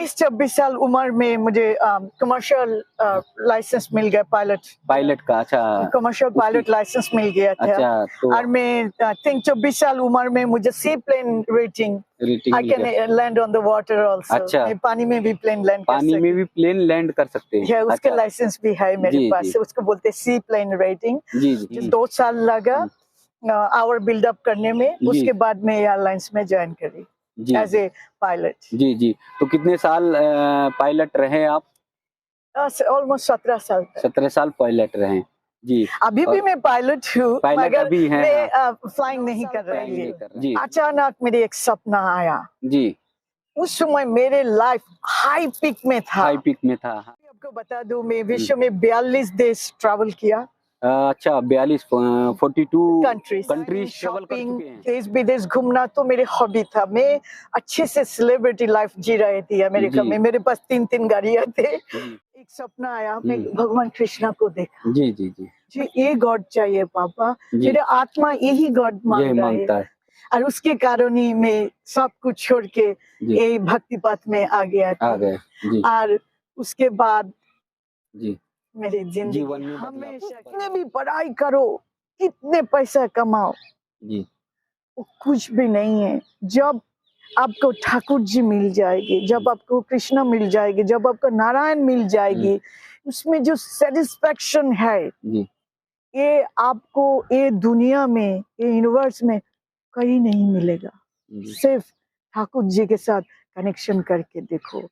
23-24 साल उम्र में मुझे कमर्शियल लाइसेंस मिल गया, पायलट का। अच्छा, कमर्शियल पायलट लाइसेंस मिल गया था। अच्छा, तो और मैं 24 साल उम्र में मुझे seaplane rating, I can land on the water also. अच्छा, मैं पानी में भी प्लेन लैंड कर पानी में भी प्लेन लैंड कर सकते हैं। उसका अच्छा, लाइसेंस भी है मेरे जी, पास। जी। उसको बोलते हैं सी प्लेन रेटिंग। जी, जी। 2 साल लगा आवर बिल्डअप करने में। उसके बाद मैं एयरलाइंस में ज्वाइन करी एज ए पायलट। जी, जी। तो कितने साल पायलट रहे आप? ऑलमोस्ट 17 साल तक। 17 साल पायलट रहे। जी। अभी भी मैं पायलट हूँ, मगर अभी हैं, मैं फ्लाइंग नहीं कर रही हूँ। अचानक मेरे एक सपना आया। जी। उस समय मेरे लाइफ हाई पीक में था। आपको बता दूं, मैं विश्व में 42 देश ट्रैवल किया। अच्छा, 42 कंट्रीज ट्रैवल कर चुके हैं। देश विदेश घूमना तो मेरे हॉबी था। मैं अच्छे से सेलिब्रिटी लाइफ जी रही थी अमेरिका में। मेरे पास 3-3 गाड़ियां थे। एक सपना आया, मैं भगवान कृष्णा को देखा। जी, जी, जी। जी, ये गॉड चाहिए पापा, मेरे आत्मा यही गॉड मांगता है। और उसके कारण ही मैं सब कुछ छोड़ के ये भक्ति पथ में आ गया था। और उसके बाद मेरी जिंदगी हमेशा, कितने भी पढ़ाई करो, कितने पैसा कमाओ, वो कुछ भी नहीं है जब आपको ठाकुर जी मिल जाएगी, जब आपको कृष्णा मिल जाएगी, जब आपको नारायण मिल जाएगी। उसमें जो सेटिस्फेक्शन है, ये आपको ये दुनिया में, ये यूनिवर्स में कहीं नहीं मिलेगा। सिर्फ ठाकुर जी के साथ कनेक्शन करके देखो।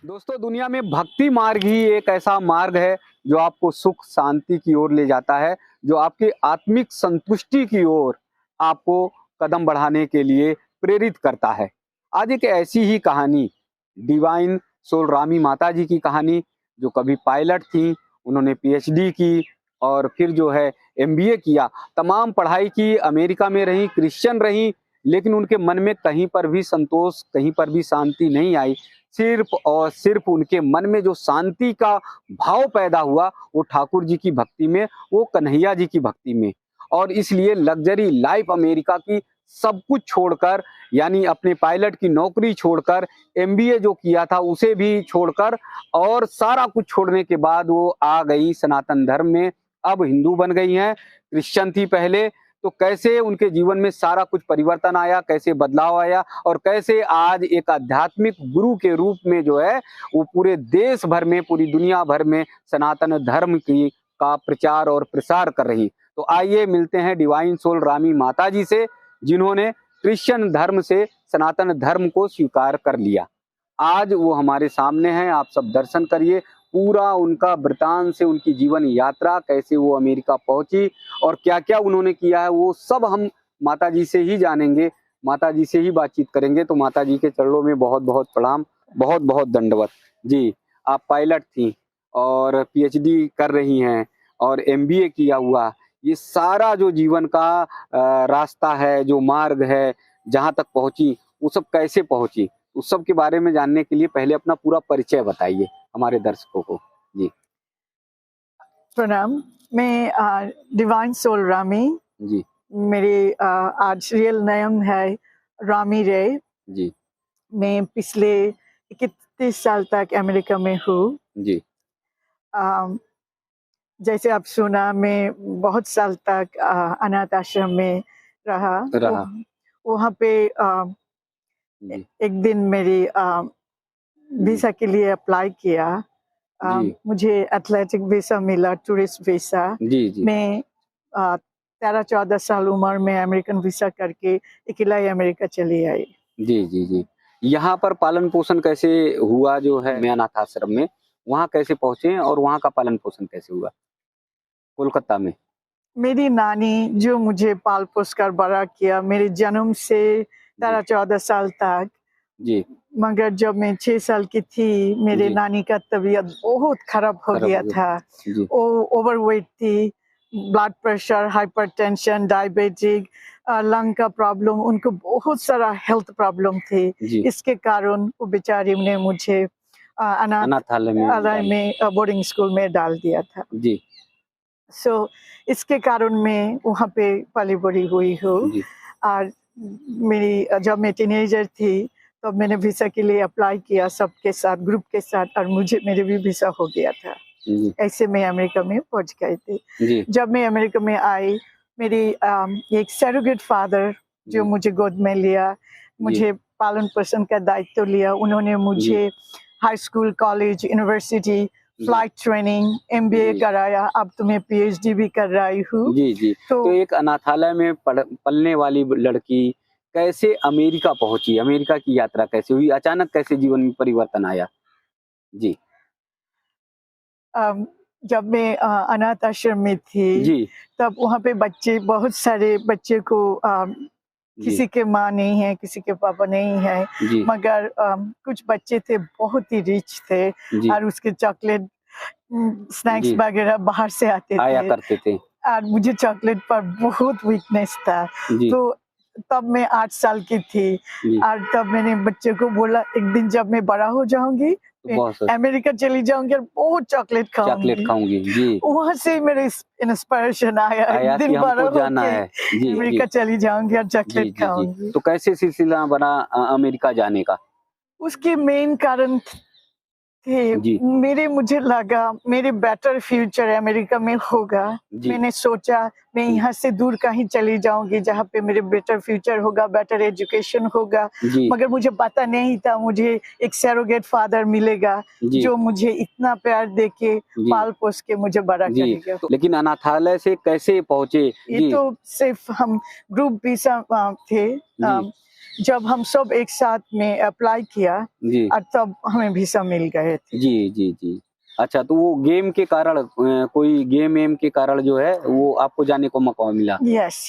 दोस्तों, दुनिया में भक्ति मार्ग ही एक ऐसा मार्ग है जो आपको सुख शांति की ओर ले जाता है, जो आपके आत्मिक संतुष्टि की ओर आपको कदम बढ़ाने के लिए प्रेरित करता है। आज एक ऐसी ही कहानी, डिवाइन सोल रामी माता जी की कहानी, जो कभी पायलट थी, उन्होंने पीएचडी की और फिर जो है एमबीए किया, तमाम पढ़ाई की, अमेरिका में रही, क्रिश्चियन रही, लेकिन उनके मन में कहीं पर भी संतोष, कहीं पर भी शांति नहीं आई। सिर्फ और सिर्फ उनके मन में जो शांति का भाव पैदा हुआ, वो ठाकुर जी की भक्ति में, वो कन्हैया जी की भक्ति में। और इसलिए लग्जरी लाइफ अमेरिका की सब कुछ छोड़कर, यानी अपने पायलट की नौकरी छोड़कर, एमबीए जो किया था उसे भी छोड़कर, और सारा कुछ छोड़ने के बाद वो आ गई सनातन धर्म में। अब हिंदू बन गई हैं, क्रिश्चियन थी पहले। तो कैसे उनके जीवन में सारा कुछ परिवर्तन आया, कैसे बदलाव आया, और कैसे आज एक आध्यात्मिक गुरु के रूप में जो है वो पूरे देश भर में, पूरी दुनिया भर में सनातन धर्म की का प्रचार और प्रसार कर रही। तो आइए मिलते हैं डिवाइन सोल रामी माता जी से, जिन्होंने क्रिश्चियन धर्म से सनातन धर्म को स्वीकार कर लिया। आज वो हमारे सामने हैं, आप सब दर्शन करिए पूरा उनका वृतांत से, उनकी जीवन यात्रा, कैसे वो अमेरिका पहुंची और क्या क्या उन्होंने किया है, वो सब हम माता जी से ही जानेंगे, माता जी से ही बातचीत करेंगे। तो माता जी के चरणों में बहुत बहुत प्रणाम, बहुत बहुत दंडवत। जी, आप पायलट थी और पीएचडी कर रही हैं और एमबीए किया हुआ, ये सारा जो जीवन का रास्ता है, जो मार्ग है, जहाँ तक पहुंची, वो सब कैसे पहुंची, उस सब के बारे में जानने के लिए पहले अपना पूरा परिचय बताइए हमारे दर्शकों को। जी। प्रणाम, मैं डिवाइन सोल रामी। जी। मेरे आज रियल नेम है रामी रे। जी। मैं पिछले 31 साल तक अमेरिका में हूँ। जी। जैसे आप सुना, मैं बहुत साल तक अनाथ आश्रम में रहा। वहाँ पे एक दिन मेरी वीसा के लिए अप्लाई किया। मुझे एथलेटिक वीसा मिला, टूरिस्ट वीसा। मैं 13-14 साल उम्र में अमेरिकन वीसा करके अकेला ही अमेरिका चली आई। जी, जी, जी। यहाँ पर पालन पोषण कैसे हुआ जो है मैं अनाथ आश्रम में, वहाँ कैसे पहुंचे और वहाँ का पालन पोषण कैसे हुआ कोलकाता में? मेरी नानी जो मुझे पाल पोस कर बड़ा किया, मेरे जन्म से 13-14 साल तक। जी। मगर जब मैं 6 साल की थी, मेरे नानी का तबीयत बहुत खराब हो गया था। वो ओवरवेट थी, blood pressure, hypertension, diabetic, lung का प्रॉब्लम, उनको बहुत सारा हेल्थ प्रॉब्लम थी। इसके कारण वो बेचारी ने मुझे अनाथालय में बोर्डिंग स्कूल में डाल दिया था। जी। इसके कारण मैं वहाँ पे पली बड़ी हुई हूँ। और जब मैं टीनेजर थी तो मैंने वीसा के लिए अप्लाई किया सबके साथ, ग्रुप के साथ, और मेरे भी वीसा हो गया था। ऐसे मैं अमेरिका में पहुंच गई थी। जब मैं अमेरिका में आई, मेरी एक सरोगेट फादर जो मुझे गोद में लिया, मुझे पालन पोषण का दायित्व लिया, उन्होंने मुझे high school, college, university, flight training, MBA कराया। अब तो मैं PhD भी कर रही हूँ। जी। तो एक अनाथालय में पलने वाली लड़की कैसे अमेरिका पहुंची? अमेरिका की यात्रा कैसे हुई? अचानक कैसे जीवन में परिवर्तन आया? जी। जब मैं अनाथ आश्रम में थी, तब वहाँ पे बहुत सारे बच्चे को किसी के माँ नहीं है, किसी के पापा नहीं है, मगर कुछ बच्चे थे बहुत ही रिच थे, और उसके चॉकलेट स्नैक्स वगैरह बाहर से आया करते थे, और मुझे चॉकलेट पर बहुत वीकनेस था। तो तब मैं 8 साल की थी, और तब मैंने बच्चे को बोला, एक दिन जब मैं बड़ा हो जाऊंगी, अमेरिका चली जाऊंगी और बहुत चॉकलेट खाऊंगी। जी। वहाँ से मेरे इंस्पिरेशन आया एक दिन बड़ा होके अमेरिका चली जाऊंगी और चॉकलेट खाऊंगी। तो कैसे सिलसिला बना अमेरिका जाने का? उसके मेन कारण थे मुझे लगा मेरे बेटर फ्यूचर अमेरिका में होगा। मैंने सोचा मैं यहाँ से दूर कहीं चली जाऊंगी जहाँ पे मेरे बेटर फ्यूचर होगा, बेटर एजुकेशन होगा, मगर मुझे पता नहीं था मुझे एक सरोगेट फादर मिलेगा जो मुझे इतना प्यार देके पाल पोस के मुझे बड़ा करेगा। लेकिन अनाथालय से कैसे पहुँचे? ये तो सिर्फ हम ग्रुप वीसा थे, जब हम सब एक साथ में अप्लाई किया और तब हमें वीसा मिल गए थे। जी। अच्छा, तो वो गेम के कारण, कोई गेम के कारण जो है वो आपको जाने को मौका मिला? यस।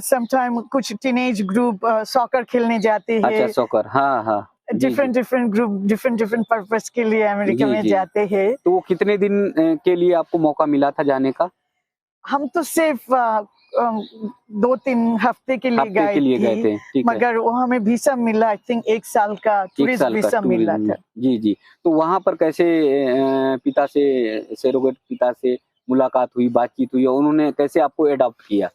समटाइम कुछ टीनेज ग्रुप सॉकर खेलने जाते हैं। अच्छा, सॉकर, हाँ। डिफरेंट ग्रुप डिफरेंट पर्पस के लिए अमेरिका में जाते हैं। तो वो कितने दिन के लिए आपको मौका मिला था जाने का? हम तो सिर्फ 2-3 हफ्ते के लिए गए थे, मगर वो हमें वीसा मिला, आई थिंक 1 साल का टूरिस्ट वीसा मिला था। जी। तो वहाँ पर कैसे सरोगेट पिता से मुलाकात हुई, बातचीत हुई, और उन्होंने कैसे आपको एडॉप्ट किया?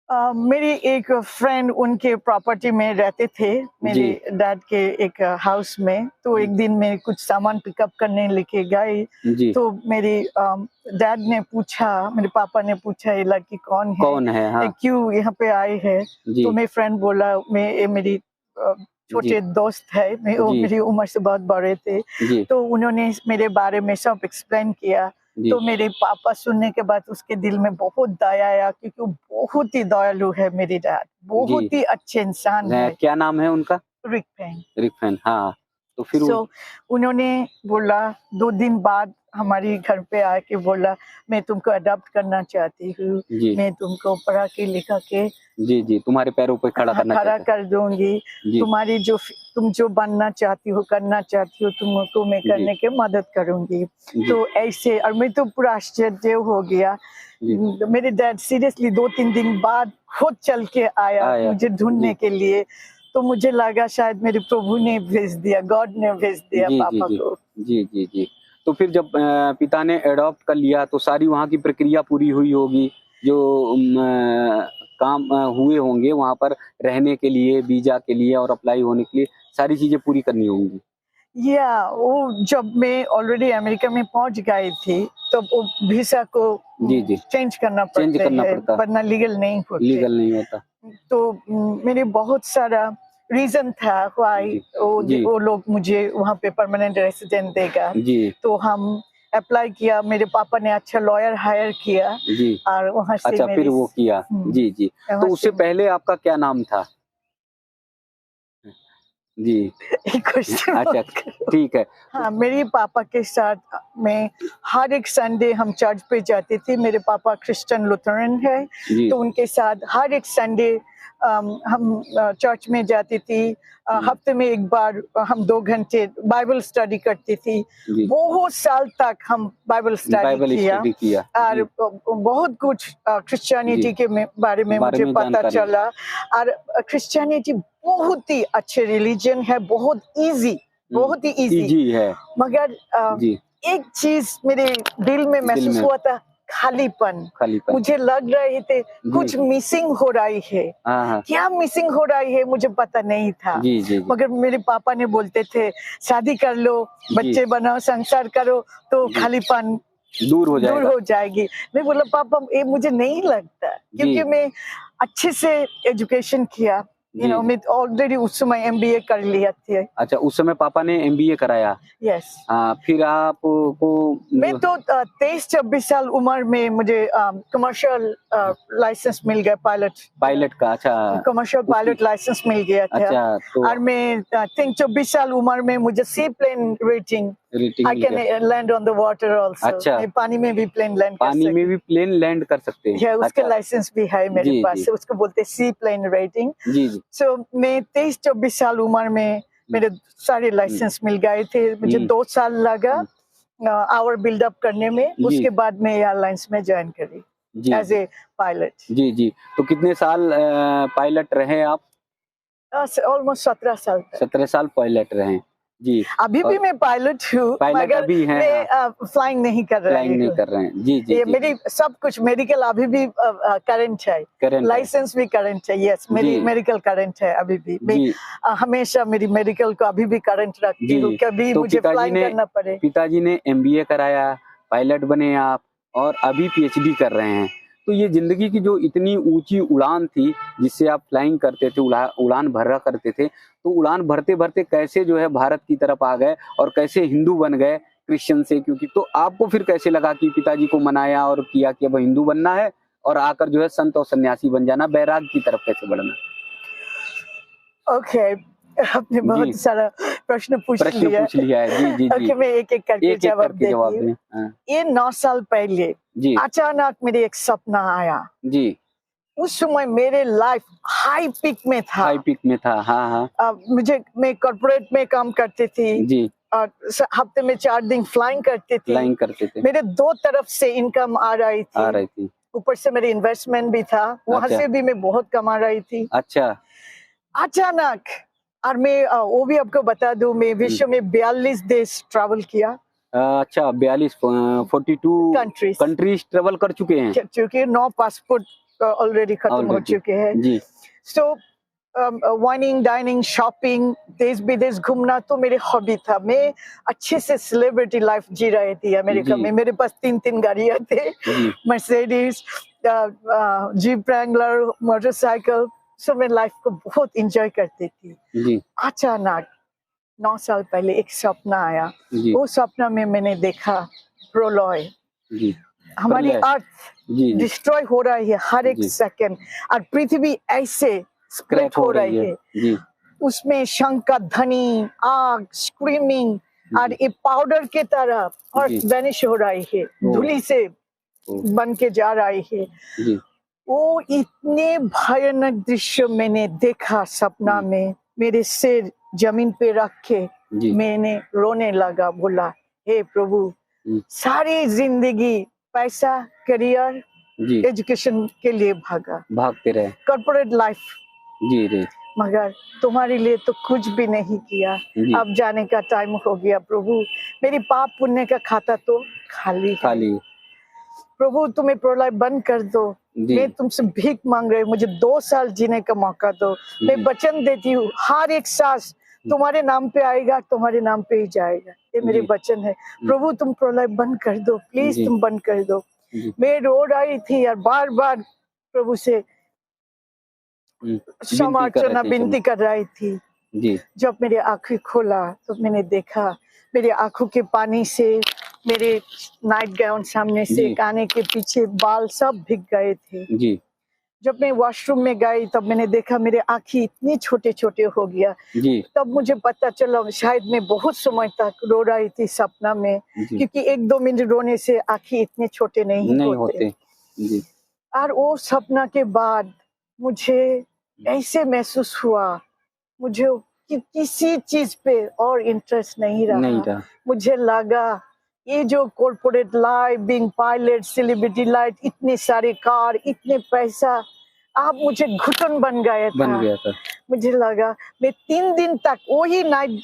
मेरी एक फ्रेंड उनके प्रॉपर्टी में रहते थे, मेरे डैड के एक हाउस में। तो एक दिन मैं कुछ सामान पिकअप करने लेके गई, तो मेरी डैड ने पूछा, मेरे पापा ने पूछा, ये लड़की कौन है? हाँ। क्यों यहाँ पे आए हैं? तो मेरी फ्रेंड बोला, मेरी छोटे दोस्त है, वो मेरी उम्र से बहुत बड़े थे। तो उन्होंने मेरे बारे में सब एक्सप्लेन किया। तो मेरे पापा सुनने के बाद उसके दिल में बहुत दया आया, क्योंकि वो बहुत ही दयालु है। मेरी डैड बहुत ही अच्छे इंसान है। क्या नाम है उनका? रिक पेन। हाँ। तो फिर उन्होंने बोला, 2 दिन बाद हमारी घर पे आके बोला, मैं तुमको अडॉप्ट करना चाहती हूँ, मैं तुमको पढ़ा के लिखा के तुम्हारे पैरों पे खड़ा कर दूंगी, तुम्हारी तुम जो बनना चाहती हो, करना चाहती हो, तुमको मैं करने के मदद करूंगी। तो ऐसे, और मैं तो पूरा आश्चर्य हो गया। मेरे डैड सीरियसली 2-3 दिन बाद खुद चल के आया मुझे ढूंढने के लिए। तो मुझे लगा शायद मेरे प्रभु ने भेज दिया, गॉड ने भेज दिया पापा को। जी। तो फिर जब पिता ने एडॉप्ट कर लिया, तो सारी वहाँ की प्रक्रिया पूरी हुई होगी, जो काम हुए होंगे वहाँ पर रहने के लिए, वीजा के लिए और अप्लाई होने के लिए, सारी चीजें पूरी करनी होंगी। वो जब मैं ऑलरेडी अमेरिका में पहुंच गई थी, तो वो वीसा को चेंज करना पड़ता, वरना लीगल नहीं होता। तो मेरे बहुत सारा रीजन था व्हाई वो लोग मुझे वहाँ पे परमानेंट रेसिडेंट देगा। तो हम अप्लाई किया, मेरे पापा ने अच्छा लॉयर हायर किया, और वहाँ से फिर वो किया। जी। तो उससे पहले आपका क्या नाम था? अच्छा, ठीक है। हाँ, मेरे पापा के साथ मैं हर एक संडे हम चर्च पे जाते थे। मेरे पापा क्रिश्चियन लुथरन है, तो उनके साथ हर एक संडे हम चर्च में जाती थी। हफ्ते में एक बार हम 2 घंटे बाइबल स्टडी करती थी। बहुत साल तक हम बाइबल स्टडी किया, और बहुत कुछ क्रिश्चियनिटी के बारे में मुझे पता चला। और क्रिश्चियनिटी बहुत ही अच्छे रिलीजन है, बहुत इजी है। मगर एक चीज मेरे दिल में महसूस हुआ था, खालीपन मुझे लग रहे थे, कुछ मिसिंग हो रही है। क्या मिसिंग हो रही है मुझे पता नहीं था। जी। मगर मेरे पापा ने बोलते थे शादी कर लो, बच्चे बनाओ, संसार करो तो खालीपन दूर हो जाएगी। मैं बोला पापा ये मुझे नहीं लगता, क्योंकि मैं अच्छे से एजुकेशन किया, मैं ऑलरेडी उस समय MBA कर लिया थी। अच्छा, उस समय पापा ने MBA कराया? यस। फिर आपको? मैं तो 23-26 साल उम्र में मुझे कमर्शियल लाइसेंस मिल गया, पायलट का। अच्छा, कमर्शियल पायलट लाइसेंस मिल गया था। अच्छा, तो और मैं 24 साल उम्र में मुझे seaplane rating, I can land on the water also. अच्छा, मैं पानी में भी प्लेन लैंड कर सकते हैं। उसका लाइसेंस भी है मेरे पास, उसको बोलते हैं सी प्लेन रेटिंग। सो मैं 23-24 साल उम्र में मेरे सारे लाइसेंस मिल गए थे। मुझे 2 साल लगा आवर बिल्डअप करने में। उसके बाद मैं एयरलाइंस में ज्वाइन करी एज ए पायलट। जी। तो कितने साल पायलट रहे आप? ऑलमोस्ट 17 साल तक। 17 साल पायलट रहे। जी। अभी भी मैं पायलट हूँ, मगर अभी हैं, मैं फ्लाइंग नहीं कर रही हूँ। जी। मेरी सब कुछ मेडिकल अभी भी करंट है, लाइसेंस भी करंट है। यस, मेरी मेडिकल करंट है अभी भी। मैं हमेशा मेरी मेडिकल को अभी भी करंट रखती हूँ, कभी तो मुझे फ्लाइंग करना पड़े। पिताजी ने MBA कराया, पायलट बने आप, और अभी PhD कर रहे हैं। तो ये जिंदगी की जो इतनी ऊंची उड़ान थी, जिससे आप फ्लाइंग करते थे, उड़ान भरा करते थे, तो उड़ान भरते भरते कैसे जो है भारत की तरफ आ गए और कैसे हिंदू बन गए क्रिश्चियन से? क्योंकि तो आपको फिर कैसे लगा कि पिताजी को मनाया और किया कि अब हिंदू बनना है और आकर जो है संत और सन्यासी बन जाना, बैराग की तरफ कैसे बढ़ना? ओके, आपने बहुत सारा प्रश्न पूछ लिया है। जी। ओके, मैं एक एक करके जवाब देती हूँ। ये 9 साल पहले अचानक मेरे एक सपना आया। जी। उस समय मेरे लाइफ हाई पिक में था। हाँ। मैं कॉर्पोरेट में काम करती थी। जी। और हफ्ते में 4 दिन फ्लाइंग करते थे। मेरे 2 तरफ से इनकम आ रही थी। ऊपर से मेरे इन्वेस्टमेंट भी था, वहाँ से भी मैं बहुत कमा रही थी। अच्छा, अचानक, और मैं वो भी आपको बता दूं, मैं विश्व में 42 देश ट्रैवल किया। अच्छा, 42 कंट्रीज ट्रेवल कर चुके हैं? क्योंकि 9 पासपोर्ट ऑलरेडी खत्म हो चुके हैं। जी। सो वाइनिंग, डाइनिंग, शॉपिंग, देश विदेश घूमना तो मेरे हॉबी था। मैं अच्छे से सेलिब्रिटी लाइफ जी रही थी अमेरिका में। मेरे पास 3 गाड़ियां थे, मर्सिडीज, जीप रैंगलर, मोटरसाइकिल। सो मैं लाइफ को बहुत एंजॉय करती थी। जी। अचानक 9 साल पहले एक सपना आया। वो सपना में मैंने देखा प्रलय, हमारी अर्थ डिस्ट्रॉय हो रही है हर एक सेकंड, और पृथ्वी ऐसे स्प्लिट हो रही है। उसमें शंख का ध्वनि, आग, स्क्रीमिंग, और ये पाउडर के तरह अर्थ वैनिश हो रही है, धूली से बन के जा रही है। वो इतने भयानक दृश्य मैंने देखा सपना में। मेरे सिर जमीन पे रख के मैंने रोने लगा, बोला हे प्रभु, सारी जिंदगी पैसा, करियर, एजुकेशन के लिए भागते रहे, कॉर्पोरेट लाइफ, मगर तुम्हारे लिए तो कुछ भी नहीं किया। अब जाने का टाइम हो गया प्रभु, मेरी पाप पुण्य का खाता तो खाली। प्रभु तुम्हें प्रलय बंद कर दो, मैं तुमसे भीख मांग रही हूँ, मुझे 2 साल जीने का मौका दो। मैं वचन देती हूँ हर एक सांस तुम्हारे नाम पे आएगा, तुम्हारे नाम पे ही जाएगा। ये मेरे वचन है। प्रभु तुम प्रलय बंद कर दो, प्लीज तुम बंद कर दो। मैं रो रही थी और बार बार प्रभु से क्षमा विनती कर रही थी। जब मेरे आंखें खोला तो मैंने देखा मेरे आंखों के पानी से, मेरे नाइट गाउन सामने से, काने के पीछे बाल सब भीग गए थे। जब मैं वॉशरूम में गई तब मैंने देखा मेरे आँखें इतनी छोटे छोटे हो गया। तब मुझे पता चला शायद मैं बहुत समय तक रो रही थी सपना में, क्योंकि 1-2 मिनट रोने से आँखें इतने छोटे नहीं होते। और वो सपना के बाद मुझे ऐसे महसूस हुआ, मुझे कि किसी चीज पे और इंटरेस्ट नहीं रहा। मुझे लगा ये जो corporate life, being pilot, celebrity life, इतने सारे कार, इतने पैसा, अब मुझे घुटन बन गया था। मुझे लगा मैं 3 दिन तक वही नाइट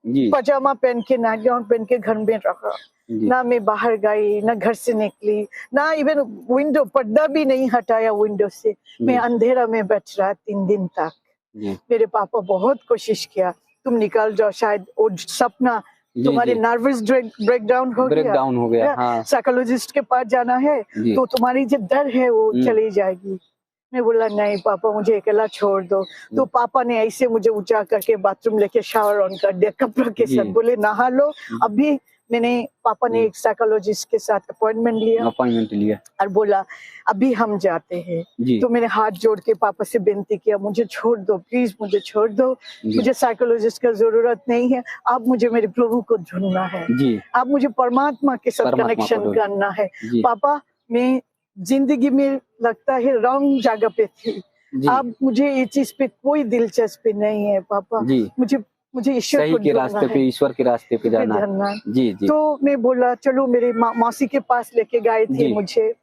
जी पजामा पहन के, नाइट गाउन पहन के घर में रखा। जी ना मैं बाहर गई, ना घर से निकली, ना इवन विंडो पर्दा भी नहीं हटाया विंडो से। मैं अंधेरा में बैठ रहा 3 दिन तक। जी मेरे पापा बहुत कोशिश किया, तुम निकल जाओ, शायद वो सपना तुम्हारे जी नर्वस ब्रेकडाउन हो ब्रेक गया, डाउन हो गया। हाँ साइकोलॉजिस्ट के पास जाना है, जी तो तुम्हारी जो डर है वो हम्म। चली जाएगी। मैं बोला नहीं पापा, मुझे अकेला छोड़ दो। तो पापा ने ऐसे मुझे उठा करके बाथरूम लेके शावर ऑन कर दिया कपड़ों के जी। साथ, बोले नहा लो। अभी पापा ने एक साइकोलॉजिस्ट के साथ अपॉइंटमेंट लिया और बोला अभी हम जाते हैं। जी तो मैंने हाथ जोड़ के पापा से विनती किया, मुझे छोड़ दो प्लीज, मुझे छोड़ दो, जी मुझे साइकोलॉजिस्ट का जरूरत नहीं है। अब मुझे मेरे प्रभु को ढूंढना है, जी अब मुझे परमात्मा के साथ परमात्मा को कनेक्शन ढूंढ- करना है। जी पापा मैं जिंदगी में लगता है रॉन्ग जगह पे थी, जी अब मुझे ये चीज पे कोई दिलचस्पी नहीं है पापा, जी मुझे ईश्वर सही को के ढूंढना रास्ते पे, है, ईश्वर के रास्ते पे जाना है। जानना। जी जी तो मैं बोला चलो, मेरे मौसी के पास लेके गए थे जी मुझे।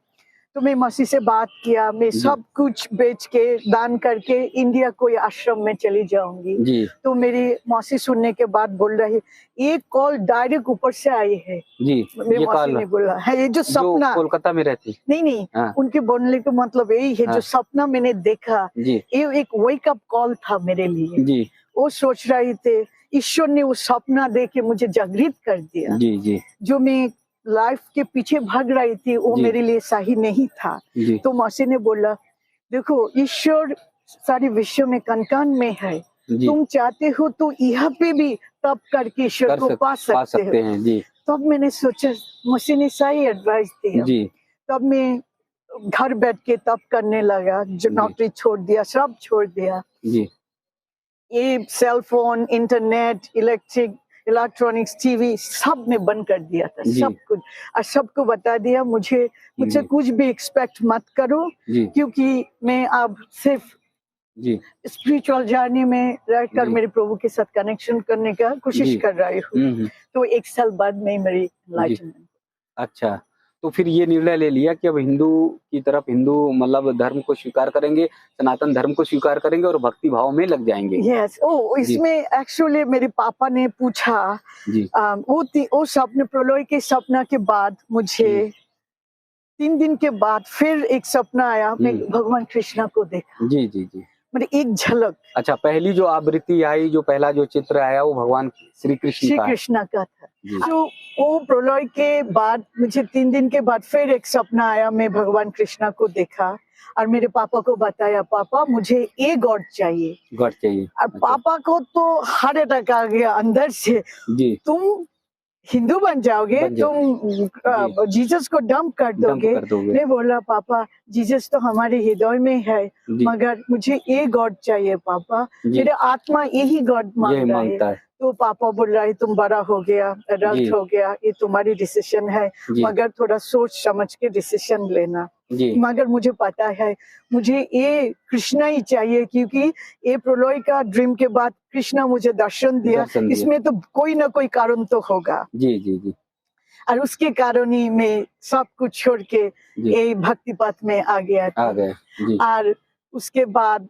तो मैं मौसी से बात किया, मैं जी सब कुछ बेच के दान करके इंडिया कोई आश्रम में चली जाऊंगी। जी तो मेरी मौसी सुनने के बाद बोल रही, एक कॉल डायरेक्ट ऊपर से आई है। जी मेरी ये मौसी कॉल ने बोला है, ये जो जो सपना, कोलकाता में रहती। नहीं हाँ उनके बोलने का मतलब यही है, हाँ जो सपना मैंने देखा जी ये एक वेक अप कॉल था मेरे लिए। जी वो सोच रहे थे, ईश्वर ने वो सपना दे के मुझे जागृत कर दिया। जी जी जो मैं लाइफ के पीछे भाग रही थी वो जी मेरे लिए सही नहीं था। जी तो मौसी ने बोला, देखो ईश्वर सारे विश्व में कन में है, जी तुम चाहते हो तो यहाँ पे भी तप करके ईश्वर को पा पा सकते सकते हो। हैं। जी तब मैंने सोचा, मौसी ने सही एडवाइस दिया। जी तब मैं घर बैठ के तप करने लगा, जो जी नौकरी छोड़ दिया, सब छोड़ दिया। जी ये cell phone, internet, electronics, TV सब में बंद कर दिया था, जी सब कुछ। और सबको बता दिया, मुझसे जी कुछ भी एक्सपेक्ट मत करो, जी क्योंकि मैं अब सिर्फ जी स्पिरिचुअल जर्नी में रहकर जी मेरे प्रभु के साथ कनेक्शन करने का कोशिश जी कर रही हूँ। तो 1 साल बाद में मेरी जी एनलाइटमेंट। अच्छा, तो फिर ये निर्णय ले लिया कि अब हिंदू की तरफ, हिंदू मतलब धर्म को स्वीकार करेंगे, सनातन धर्म को स्वीकार करेंगे और भक्ति भाव में लग जाएंगे। यस, ओ जी इसमें एक्चुअली मेरे पापा ने पूछा, जी वो सपने, प्रलय के सपना के बाद मुझे जी 3 दिन के बाद फिर एक सपना आया, मैं भगवान कृष्णा को देखा, जी जी जी मतलब एक झलक। अच्छा, पहली जो आवृत्ति आई, जो पहला जो चित्र आया वो भगवान श्री कृष्ण श्री का है। कृष्णा का था। जी तो वो प्रलय के बाद मुझे 3 दिन के बाद फिर एक सपना आया, मैं भगवान कृष्णा को देखा और मेरे पापा को बताया, पापा मुझे ये गॉड चाहिए। गॉड चाहिए। और अच्छा पापा को तो हार्ट अटैक आ गया अंदर से, जी तुम हिंदू बन जाओगे, बन जाओ तुम जीसस को डंप कर डंप दोगे। कर दोगे। मैं बोला, पापा जीसस तो हमारे हृदय में है, जी मगर मुझे ये गॉड चाहिए पापा, जी मेरे आत्मा यही गॉड ये मांग रहा है। मांगता है। तो पापा बोल रहा है, तुम बड़ा हो गया, जी एडल्ट हो गया, ये तुम्हारी डिसीजन है, जी मगर थोड़ा सोच समझ के डिसीजन लेना। जी मगर मुझे पता है, मुझे ये कृष्णा ही चाहिए, क्योंकि ये प्रलय का ड्रीम के बाद कृष्णा मुझे दर्शन दिया, दर्शन दिया। इसमें तो कोई ना कोई कारण तो होगा। जी जी जी और उसके कारण ही मैं सब कुछ छोड़ के जी ये भक्ति पथ में आ गया आ था। गए। जी और उसके बाद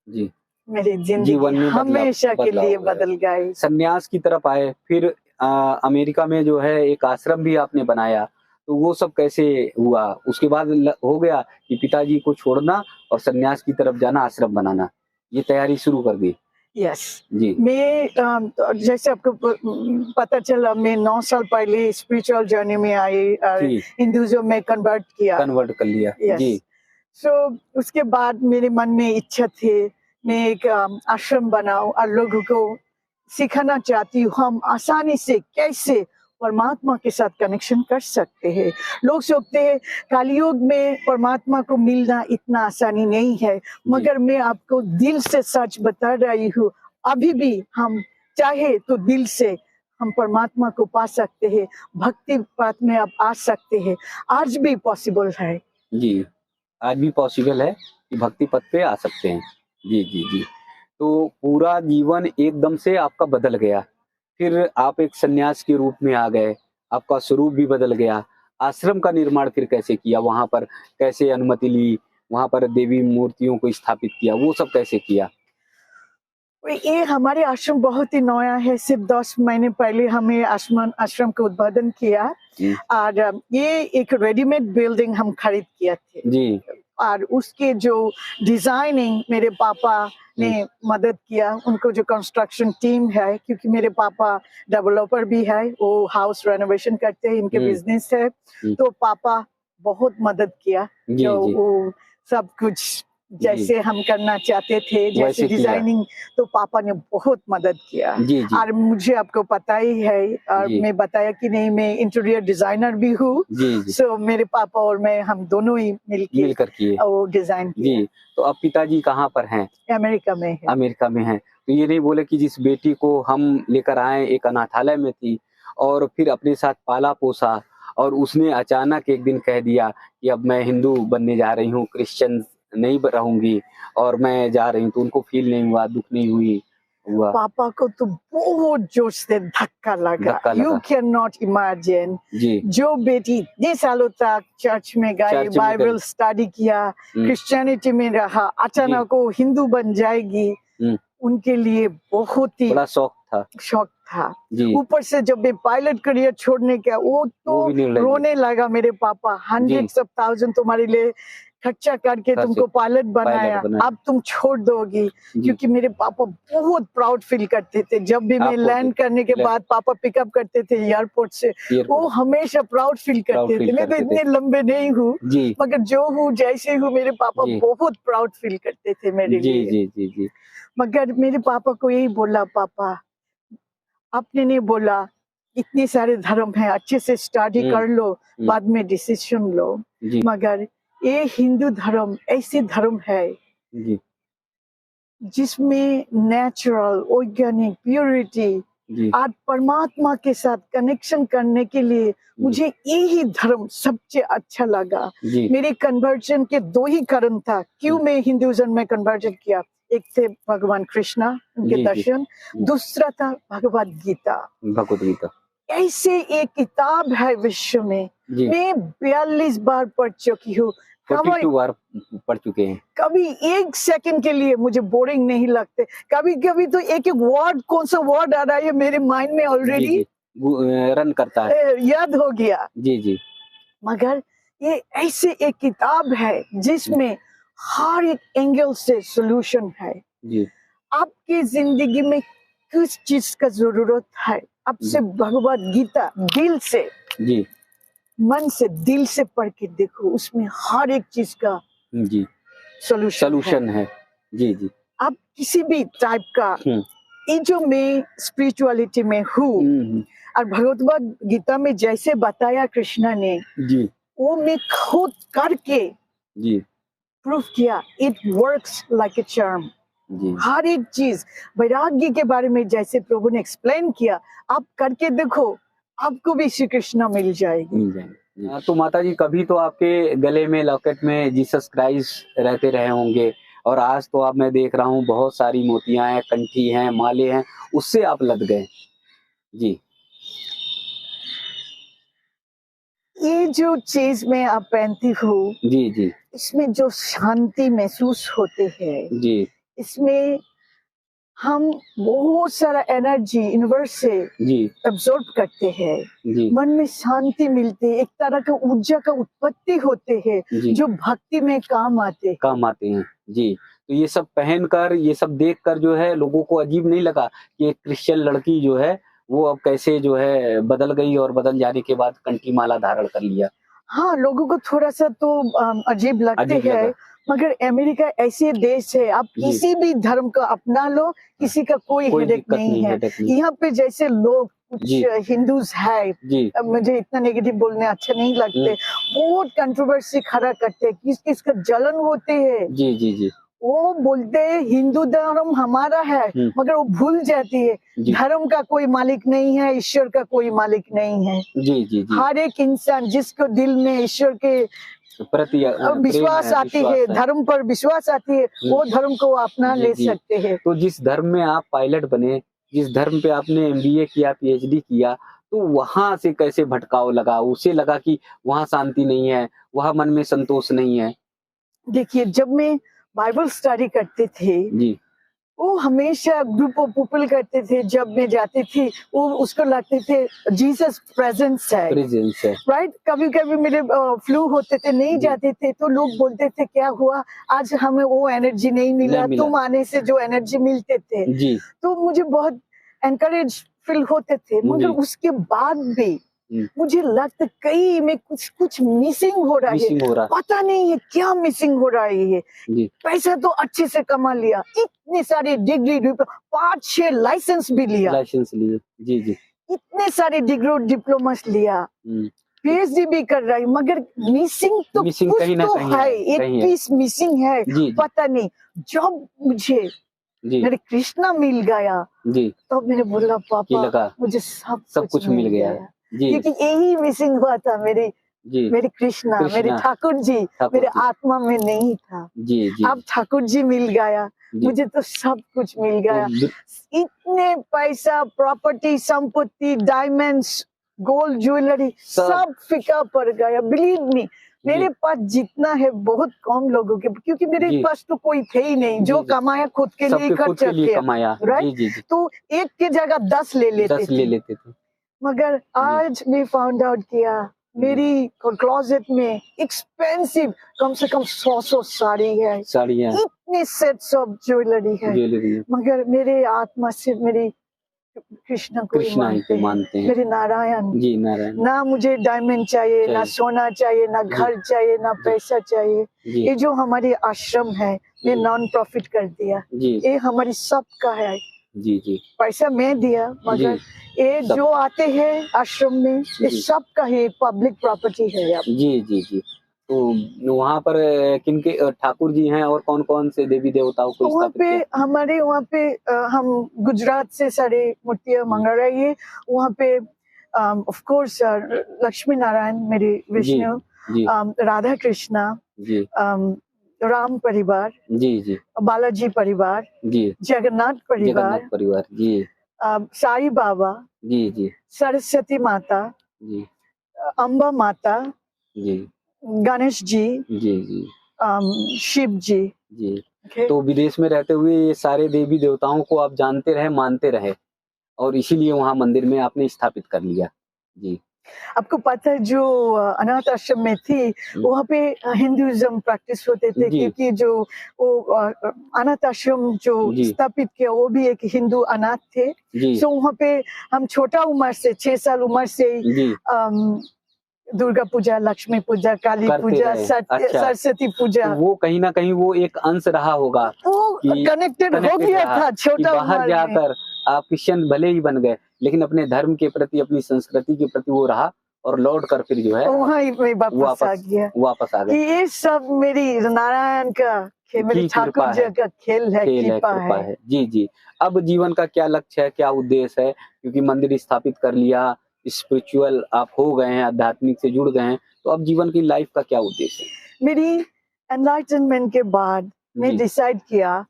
जी मेरी जिंदगी जीवन में हमेशा के बदलाव लिए हो गया। बदल गई। सन्यास की तरफ आए, फिर अमेरिका में जो है एक आश्रम भी आपने बनाया, तो वो सब कैसे हुआ? उसके बाद हो गया कि पिताजी को छोड़ना और सन्यास की तरफ जाना, आश्रम बनाना, ये तैयारी शुरू कर दी। यस, जी मैं तो जैसे आपको पता चला, मैं 9 साल पहले स्पिरिचुअल जर्नी में आई और जी हिंदुइज्म में कन्वर्ट किया। कन्वर्ट कर लिया। यस, जी सो उसके बाद मेरे मन में इच्छा थी, मैं एक आश्रम बनाऊं और लोगों को सिखाना चाहती हूँ हम आसानी से कैसे परमात्मा के साथ कनेक्शन कर सकते हैं। लोग सोचते हैं कलयुग में परमात्मा को मिलना इतना आसानी नहीं है, मगर मैं आपको दिल से सच बता रही हूँ, अभी भी हम चाहे तो दिल से हम परमात्मा को पा सकते हैं, भक्ति पथ में आप आ सकते हैं, आज भी पॉसिबल है। जी आज भी पॉसिबल है कि भक्ति पथ पे आ सकते हैं। जी जी जी तो पूरा जीवन एकदम से आपका बदल गया, फिर आप एक सन्यास के रूप में आ गए, आपका स्वरूप भी बदल गया। आश्रम का निर्माण फिर कैसे किया, वहां पर कैसे अनुमति ली, वहां पर देवी मूर्तियों को स्थापित किया, वो सब कैसे किया? ये हमारे आश्रम बहुत ही नया है, सिर्फ 10 महीने पहले हमें आश्रम का उद्घाटन किया। और ये एक रेडीमेड बिल्डिंग हम खरीद किए थे जी। और उसके जो डिजाइनिंग मेरे पापा ने मदद किया, उनको जो कंस्ट्रक्शन टीम है, क्योंकि मेरे पापा डेवलपर भी है, वो हाउस रेनोवेशन करते हैं, इनके बिजनेस है, तो पापा बहुत मदद किया। जो वो सब कुछ जैसे हम करना चाहते थे, जैसे डिजाइनिंग, तो पापा ने बहुत मदद किया। और मुझे आपको पता ही है, और मैं बताया कि नहीं, मैं इंटीरियर डिजाइनर भी हूँ, सो मेरे पापा और मैं, हम दोनों ही मिलकर किए वो डिजाइन किए। तो अब पिताजी कहाँ पर हैं? अमेरिका में है। अमेरिका में है। तो ये नहीं बोले कि जिस बेटी को हम लेकर आए एक अनाथालय में थी और फिर अपने साथ पाला पोसा, और उसने अचानक एक दिन कह दिया कि अब मैं हिंदू बनने जा रही हूँ, क्रिश्चियन नहीं रहूंगी और मैं जा रही हूँ, तो उनको फील नहीं हुआ, दुख नहीं हुआ? पापा को तो बहुत जोश से धक्का लगा। यू कैन नॉट इमेजिन, जो बेटी इतने सालों तक चर्च में गई, बाइबल स्टडी किया, क्रिश्चियनिटी में रहा, अचानक वो हिंदू बन जाएगी, उनके लिए बहुत ही बड़ा शौक था। ऊपर से जब मैं पायलट करियर छोड़ने का, वो तो रोने लगा मेरे पापा। 100,000 तुम्हारे लिए खर्चा करके तुमको पायलट बनाया, अब तुम छोड़ दोगी। क्योंकि मेरे पापा बहुत प्राउड फील करते थे, जब भी मैं लैंड करने के बाद पापा पिकअप करते थे एयरपोर्ट से, वो हमेशा प्राउड फील करते थे। मैं तो इतने लंबे नहीं हूँ, मगर जो हूँ, जैसे हूँ, मेरे पापा बहुत प्राउड फील करते थे मेरे लिए। मगर मेरे पापा को यही बोला, पापा आपने नहीं बोला इतने सारे धर्म है, अच्छे से स्टडी कर लो, बाद में डिसीजन लो, मगर ये हिंदू धर्म ऐसे धर्म है जिसमें नेचुरल, ऑर्गेनिक, प्योरिटी और परमात्मा के साथ कनेक्शन करने के लिए मुझे यही धर्म सबसे अच्छा लगा। मेरे कन्वर्जन के 2 ही कारण था क्यों मैं हिंदुइज्म में कन्वर्जन किया। एक थे भगवान कृष्णा, उनके दर्शन, दूसरा था भगवद गीता। ऐसे एक किताब है विश्व में, मैं 42 बार पढ़ चुकी हूँ, 42 बार पढ़ चुके हैं। कभी एक सेकंड के लिए मुझे बोरिंग नहीं लगते। कभी कभी तो एक एक वर्ड, कौन सा वर्ड आ रहा है मेरे माइंड में ऑलरेडी रन करता है, याद हो गया। जी। मगर ये ऐसे एक किताब है जिसमें हर एक एंगल से सॉल्यूशन है। आपकी जिंदगी में किस चीज का जरूरत है, आपसे भगवद गीता दिल से, मन से, दिल से पढ़ के देखो, उसमें हर एक चीज का सॉल्यूशन है। जी। आप किसी भी टाइप का, ये जो मैं स्पिरिचुअलिटी में हूँ, और भगवद गीता में जैसे बताया कृष्णा ने, वो मैं खुद करके प्रूफ किया, it works like a charm. हर एक चीज, वैराग्य के बारे में जैसे प्रभु ने एक्सप्लेन किया, आप करके देखो, आपको भी श्री कृष्ण मिल जाएगी। तो माता जी, कभी तो आपके गले में, लॉकेट में जीसस क्राइस्ट रहते रहे होंगे, और आज तो आप, मैं देख रहा हूँ, बहुत सारी मोतियां हैं, कंठी हैं, माले हैं, उससे आप लद गए। जी। ये जो चीज में आप पहनती हूँ, जी, इसमें जो शांति महसूस होते हैं, इसमें हम बहुत सारा एनर्जी यूनिवर्स से एब्जॉर्ब करते हैं, मन में शांति मिलती है, एक तरह का ऊर्जा का उत्पत्ति होते हैं, जो भक्ति में काम आते हैं। जी। तो ये सब पहनकर, ये सब देखकर जो है, लोगों को अजीब नहीं लगा कि एक क्रिश्चियन लड़की जो है वो अब कैसे जो है बदल गई, और बदल जाने के बाद कंठी माला धारण कर लिया? हाँ, लोगों को थोड़ा सा तो अजीब लगते हैं, मगर अमेरिका ऐसे देश है, आप किसी भी धर्म का अपना लो, किसी का कोई हेडेक नहीं है। यहाँ पे जैसे लोग कुछ हिंदूज है, मुझे इतना नेगेटिव बोलने अच्छा नहीं लगते, बहुत कंट्रोवर्सी खड़ा करते हैं, किस किस का जलन होते हैं। जी। वो बोलते हैं हिंदू धर्म हमारा है, मगर वो भूल जाती है धर्म का कोई मालिक नहीं है, ईश्वर का कोई मालिक नहीं है। जी। हर एक इंसान जिसको दिल में ईश्वर के प्रति विश्वास आती है, धर्म पर विश्वास आती है, वो धर्म को अपना ले सकते हैं। तो जिस धर्म में आप पायलट बने, जिस धर्म पे आपने MBA किया, PhD किया, तो वहां से कैसे भटकाव लगा? उसे लगा कि वहां शांति नहीं है, वहां मन में संतोष नहीं है? देखिए, जब मैं बाइबल स्टडी करते थे, वो हमेशा ग्रुप ऑफ पीपल करते थे, जब मैं जाती थी वो उसको लगते थे जीसस प्रेजेंस है, राइट। कभी कभी मेरे फ्लू होते थे, नहीं जाते थे, तो लोग बोलते थे क्या हुआ, आज हमें वो एनर्जी नहीं मिला, तुम आने से जो एनर्जी मिलते थे जी। तो मुझे बहुत एनकरेज फील होते थे। मगर उसके बाद भी मुझे लगता कहीं में कुछ मिसिंग हो रहा है, पता नहीं है क्या मिसिंग हो रहा है। पैसा तो अच्छे से कमा लिया, इतने सारे डिग्री 5-6 लाइसेंस भी लिया, जी जी, इतने सारे डिग्री डिप्लोमास लिया, पीएचडी भी कर रहा है, मगर मिसिंग तो कुछ तो है, एक पीस मिसिंग है। पता नहीं, जब मुझे मेरे कृष्णा मिल गया जी, तो मैंने बोला पापा मुझे सब कुछ मिल गया, क्योंकि यही मिसिंग हुआ था मेरे कृष्णा, मेरे ठाकुर जी मेरे आत्मा में नहीं था जी, जी। अब ठाकुर जी मिल गया, मुझे तो सब कुछ मिल गया। इतने पैसा, प्रॉपर्टी, संपत्ति, डायमंड्स, गोल्ड ज्वेलरी सब फीका पड़ गया। बिलीव मी, मेरे पास जितना है बहुत कम लोगों के, क्योंकि मेरे पास तो कोई थे ही नहीं, जो कमाया खुद के लिए खर्च किया, राइट। तो एक के जगह 10 ले लेते थे। मगर आज मैं फाउंड आउट किया, मेरी क्लोजेट में एक्सपेंसिव कम से कम 100 साड़ी है, इतने सेट्स ऑफ ज्वेलरी है, मगर मेरे आत्मा से मेरी कृष्णा को मानते हैं, मेरे नारायण जी, नारायण। ना मुझे डायमंड चाहिए, ना सोना चाहिए, ना घर चाहिए, ना पैसा चाहिए। ये जो हमारे आश्रम है, ये नॉन प्रॉफिट कर दिया, ये हमारी सबका है जी जी। पैसा मैं दिया, मगर ये जो आते हैं आश्रम में, ये सबका है, पब्लिक प्रॉपर्टी है अब। जी जी जी। तो वहाँ पर किनके ठाकुर जी हैं और कौन कौन से देवी देवताओं को वहाँ पे हमारे वहाँ पे हम गुजरात से सारे मूर्तियाँ मंगा रही है। वहाँ पे ऑफ कोर्स लक्ष्मी नारायण मेरे विष्णु, राधा कृष्णा जी, राम परिवार जी जी, बालाजी परिवार जी, जगन्नाथ परिवार जी, साईं बाबा जी जी, सरस्वती माता जी, अम्बा माता जी, गणेश जी जी जी, शिव जी जी। तो विदेश में रहते हुए ये सारे देवी देवताओं को आप जानते रहे, मानते रहे, और इसीलिए वहाँ मंदिर में आपने स्थापित कर लिया जी। आपको पता है, जो अनाथ आश्रम में थी वहाँ पे हिंदुइज्म प्रैक्टिस होते थे, क्योंकि जो वो अनाथ आश्रम जो स्थापित किया वो भी एक हिंदू अनाथ थे। सो वहाँ पे हम छोटा उम्र से 6 साल उम्र से दुर्गा पूजा, लक्ष्मी पूजा, काली पूजा, सरस्वती पूजा, तो वो कहीं ना कहीं वो एक अंश रहा होगा, वो कनेक्टेड हो गया था छोटा बाहर जाकर। आप क्रिश्चियन भले ही बन गए, लेकिन अपने धर्म के प्रति, अपनी संस्कृति के प्रति वो रहा, और लौट कर फिर जो है वापस आ गया। ये सब मेरी नारायण का, मेरे ठाकुर जी का खेल है, कृपा है जी जी। अब जीवन का क्या लक्ष्य है, क्या उद्देश्य है, क्योंकि मंदिर स्थापित कर लिया, स्पिरिचुअल आप हो गए हैं, आध्यात्मिक से जुड़ गए हैं, तो अब जीवन की लाइफ का क्या उद्देश्य है? मेरी एनलाइटनमेंट के बाद मैं डिसाइड किया,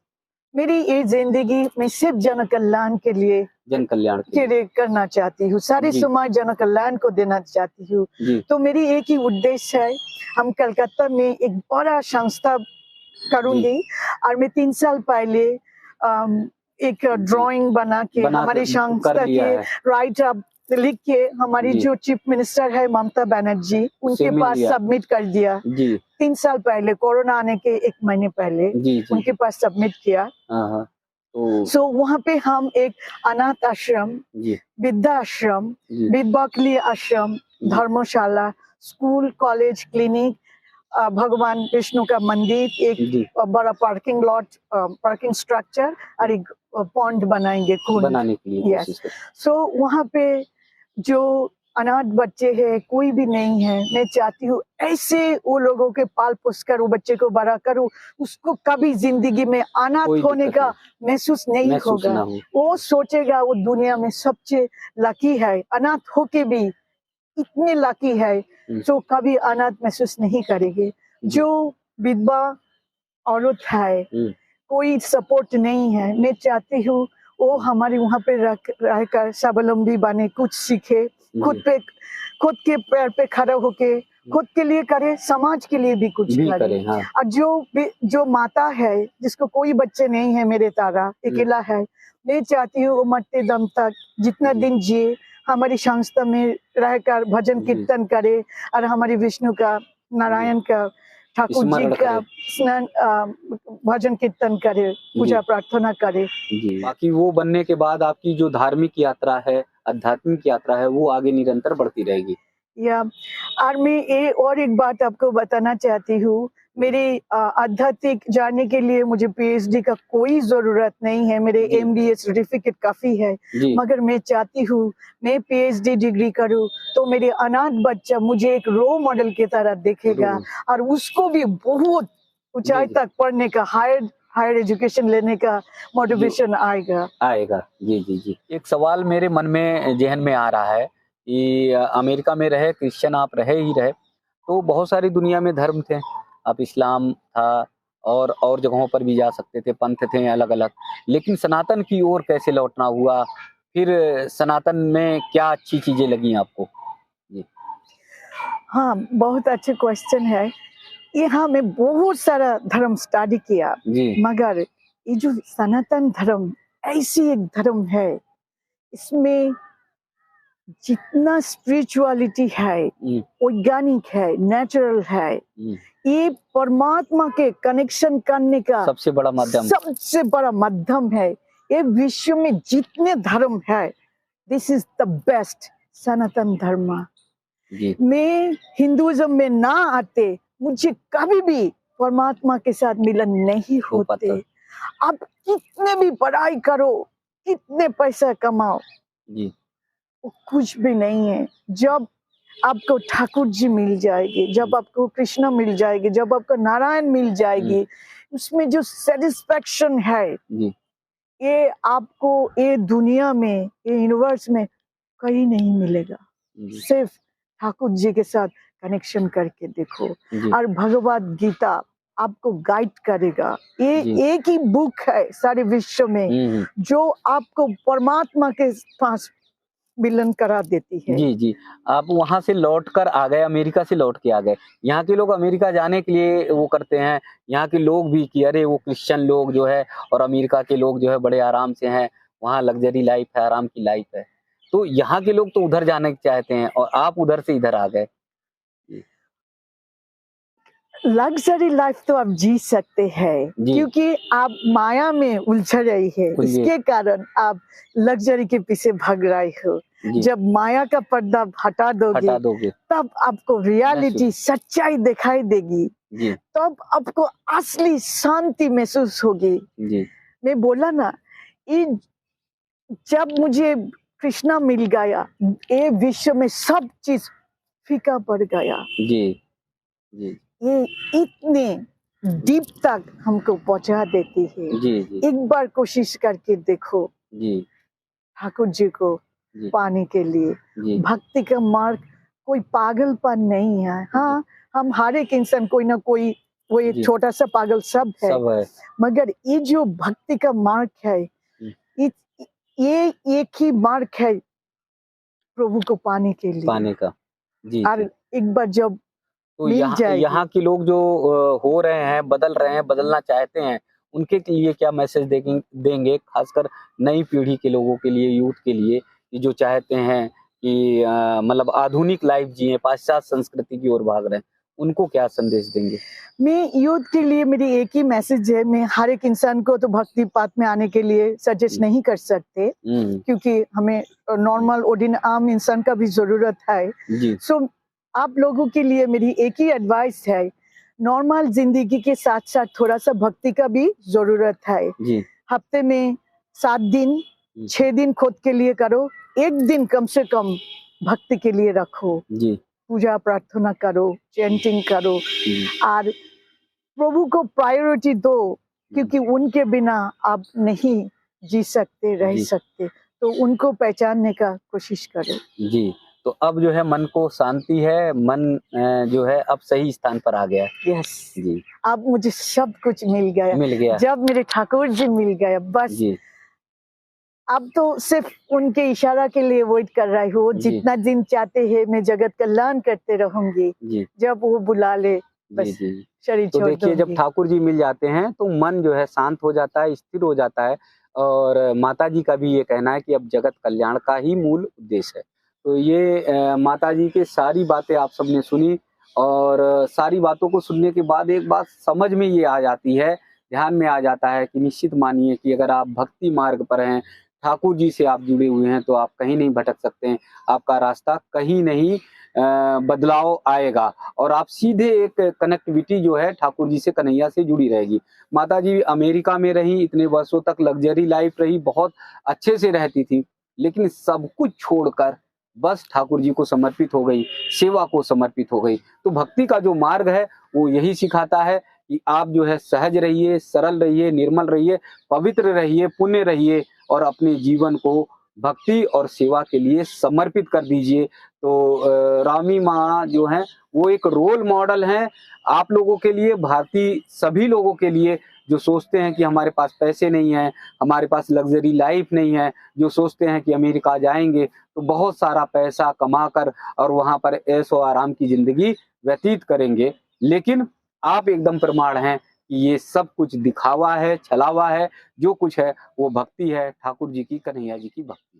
मेरी ये जिंदगी में सिर्फ जन कल्याण के लिए करना चाहती हूँ, सारे समाज जन कल्याण को देना चाहती हूँ। तो मेरी एक ही उद्देश्य है, हम कलकत्ता में एक बड़ा संस्था करूंगी, और मैं 3 साल पहले एक ड्राइंग बना के हमारी संस्था के राइट अप लिख के हमारी जो चीफ मिनिस्टर है ममता बनर्जी, उनके पास सबमिट कर दिया 3 साल पहले, कोरोना आने के 1 महीने पहले उनके पास सबमिट किया। सो वहाँ पे हम एक अनाथ आश्रम, विद्या आश्रम, विद्याकली आश्रम, धर्मशाला, स्कूल, कॉलेज, क्लिनिक, भगवान विष्णु का मंदिर, एक बड़ा पार्किंग लॉट, पार्किंग स्ट्रक्चर, और एक पॉन्ड बनाएंगे बनाने के लिए। यस। सो वहाँ पे जो अनाथ बच्चे हैं, कोई भी नहीं है, मैं चाहती हूँ ऐसे वो लोगों के पाल पोस कर वो बच्चे को बड़ा करूँ, उसको कभी जिंदगी में अनाथ होने का महसूस नहीं होगा। वो सोचेगा वो दुनिया में सबसे लकी है, अनाथ होके भी इतने लकी है, जो कभी अनाथ महसूस नहीं करेंगे। जो विधवा औरत है, कोई सपोर्ट नहीं है, मैं चाहती हूँ वो हमारे वहाँ पे रहकर स्वावलंबी बने, कुछ सीखे, खुद के पैर पे खड़ा होके खुद के लिए करे, समाज के लिए भी कुछ भी करे। करे, हाँ। और जो माता है जिसको कोई बच्चे नहीं है, मेरे तारा अकेला है, मैं चाहती हूँ वो मरते दम तक जितना दिन जिए हमारी संस्था में रहकर भजन जी। कीर्तन करे और हमारी विष्णु का, नारायण का, ठाकुर जी स्मरण का करे। स्नान भजन कीर्तन करे, पूजा प्रार्थना करे। जी। बाकी वो बनने के बाद आपकी जो धार्मिक यात्रा है, आध्यात्मिक यात्रा है, वो आगे निरंतर बढ़ती रहेगी। या और मैं ये और एक बात आपको बताना चाहती हूँ, मेरे आध्यात्मिक जाने के लिए मुझे पीएचडी का कोई जरूरत नहीं है, मेरे जी। एमबीए सर्टिफिकेट काफी है। जी। मगर मैं चाहती हूँ मैं पीएचडी डिग्री करूँ तो मेरे अनाथ बच्चा मुझे एक रोल मॉडल की तरह देखेगा और उसको भी बहुत ऊंचाई जी। तक पढ़ने का, हायर एजुकेशन लेने का मोटिवेशन आएगा। जी जी जी। एक सवाल मेरे मन में, जहन में आ रहा है कि अमेरिका में रहे, क्रिश्चियन आप रहे ही रहे, तो बहुत सारी दुनिया में धर्म थे, आप इस्लाम था और जगहों पर भी जा सकते थे, पंथ थे अलग अलग, लेकिन सनातन की ओर कैसे लौटना हुआ? फिर सनातन में क्या अच्छी चीजें लगी आपको? जी। हाँ, बहुत अच्छा क्वेश्चन है। यहाँ मैं बहुत सारा धर्म स्टडी किया, मगर ये जो सनातन धर्म ऐसी एक धर्म है, इसमें जितना स्पिरिचुअलिटी है, वैज्ञानिक है, नेचुरल है, ये परमात्मा के कनेक्शन करने का सबसे बड़ा माध्यम है। ये विश्व में जितने धर्म है, दिस इज द बेस्ट सनातन धर्म। मैं हिंदुइज्म में ना आते मुझे कभी भी परमात्मा के साथ मिलन नहीं होते। आप कितने भी पढ़ाई करो, कितने पैसा कमाओ, वो कुछ भी नहीं है। जब आपको ठाकुर जी मिल जाएगी, जब आपको कृष्ण मिल जाएगी, जब आपको नारायण मिल जाएगी, उसमें जो सेटिस्फैक्शन है, ये आपको ये दुनिया में, ये यूनिवर्स में कहीं नहीं मिलेगा। सिर्फ ठाकुर जी के साथ कनेक्शन करके देखो। और भगवद गीता आपको गाइड करेगा। ये एक ही बुक है सारे विश्व में जो आपको परमात्मा के पास मिलन करा देती है। जी जी। आप वहां से लौट कर आ गए, अमेरिका से लौट के आ गए। यहाँ के लोग अमेरिका जाने के लिए वो करते हैं, यहाँ के लोग भी कि अरे वो क्रिश्चियन लोग जो है और अमेरिका के लोग जो है बड़े आराम से हैं, वहाँ लग्जरी लाइफ है, आराम की लाइफ है। तो यहाँ के लोग तो उधर जाने चाहते हैं और आप उधर से इधर आ गए। लग्जरी लाइफ तो आप जी सकते हैं क्योंकि आप माया में उलझ रही है, इसके कारण आप लग्जरी के पीछे भाग रहे हो। जब माया का पर्दा हटा दोगे तब आपको रियलिटी, सच्चाई दिखाई देगी, तब आपको असली शांति महसूस होगी। मैं बोला ना, ये जब मुझे कृष्णा मिल गया, ये विश्व में सब चीज फीका पड़ गया। ये इतने डीप तक हमको पहुंचा देती है। एक बार कोशिश करके देखो ठाकुर जी को पाने के लिए। भक्ति का मार्ग कोई पागलपन नहीं है। हाँ, हम हर एक इंसान कोई ना कोई वो एक छोटा सा पागल सब है, मगर ये जो भक्ति का मार्ग है, ये एक ही मार्ग है प्रभु को पाने के लिए, पाने का। और एक बार जब तो यहाँ के लोग जो हो रहे हैं, बदल रहे हैं, बदलना चाहते हैं, उनके लिए क्या मैसेज देंगे, खासकर नई पीढ़ी के लोगों के लिए, यूथ के लिए, कि जो चाहते हैं कि मतलब आधुनिक लाइफ जिए, पाश्चात्य संस्कृति की ओर भाग रहे हैं, उनको क्या संदेश देंगे? मैं यूथ के लिए मेरी एक ही मैसेज है, मैं हर एक इंसान को तो भक्ति पाथ में आने के लिए सजेस्ट नहीं कर सकते, क्योंकि हमें नॉर्मल आम इंसान का भी जरूरत है। सो आप लोगों के लिए मेरी एक ही एडवाइस है, नॉर्मल जिंदगी के साथ साथ थोड़ा सा भक्ति का भी जरूरत है। हफ्ते में 7 दिन 6 दिन खुद के लिए करो, 1 दिन कम से कम भक्ति के लिए रखो। पूजा प्रार्थना करो, चैंटिंग करो, और प्रभु को प्रायोरिटी दो, क्योंकि उनके बिना आप नहीं जी सकते, रह सकते। तो उनको पहचानने का कोशिश करो। तो अब जो है मन को शांति है, मन जो है अब सही स्थान पर आ गया है। यस अब मुझे सब कुछ मिल गया। जब मेरे ठाकुर जी मिल गया, बस अब तो सिर्फ उनके इशारा के लिए वेट कर रही हूँ। जी। जितना दिन चाहते हैं मैं जगत कल्याण करते रहूंगी, जी जब वो बुला ले जी बस जी। शरीर तो छोड़ देखिए, जब दूंगी। ठाकुर जी मिल जाते हैं तो मन जो है शांत हो जाता है, स्थिर हो जाता है। और माता जी का भी ये कहना है कि अब जगत कल्याण का ही मूल उद्देश्य है। तो ये माता जी की सारी बातें आप सबने सुनी, और सारी बातों को सुनने के बाद एक बात समझ में ये आ जाती है, ध्यान में आ जाता है कि निश्चित मानिए कि अगर आप भक्ति मार्ग पर हैं, ठाकुर जी से आप जुड़े हुए हैं, तो आप कहीं नहीं भटक सकते हैं। आपका रास्ता कहीं नहीं बदलाव आएगा, और आप सीधे एक कनेक्टिविटी जो है ठाकुर जी से, कन्हैया से जुड़ी रहेगी। माता जी अमेरिका में रही, इतने वर्षों तक लग्जरी लाइफ रही, बहुत अच्छे से रहती थी, लेकिन सब कुछ छोड़कर बस ठाकुर जी को समर्पित हो गई, सेवा को समर्पित हो गई। तो भक्ति का जो मार्ग है वो यही सिखाता है कि आप जो है सहज रहिए, सरल रहिए, निर्मल रहिए, पवित्र रहिए, पुण्य रहिए, और अपने जीवन को भक्ति और सेवा के लिए समर्पित कर दीजिए। तो रामी माँ जो हैं वो एक रोल मॉडल हैं आप लोगों के लिए, भारतीय सभी लोगों के लिए, जो सोचते हैं कि हमारे पास पैसे नहीं हैं, हमारे पास लग्जरी लाइफ नहीं है, जो सोचते हैं कि अमेरिका जाएंगे तो बहुत सारा पैसा कमाकर और वहां पर ऐशो आराम की जिंदगी व्यतीत करेंगे। लेकिन आप एकदम प्रमाण हैं कि ये सब कुछ दिखावा है, छलावा है। जो कुछ है वो भक्ति है, ठाकुर जी की, कन्हैया जी की भक्ति।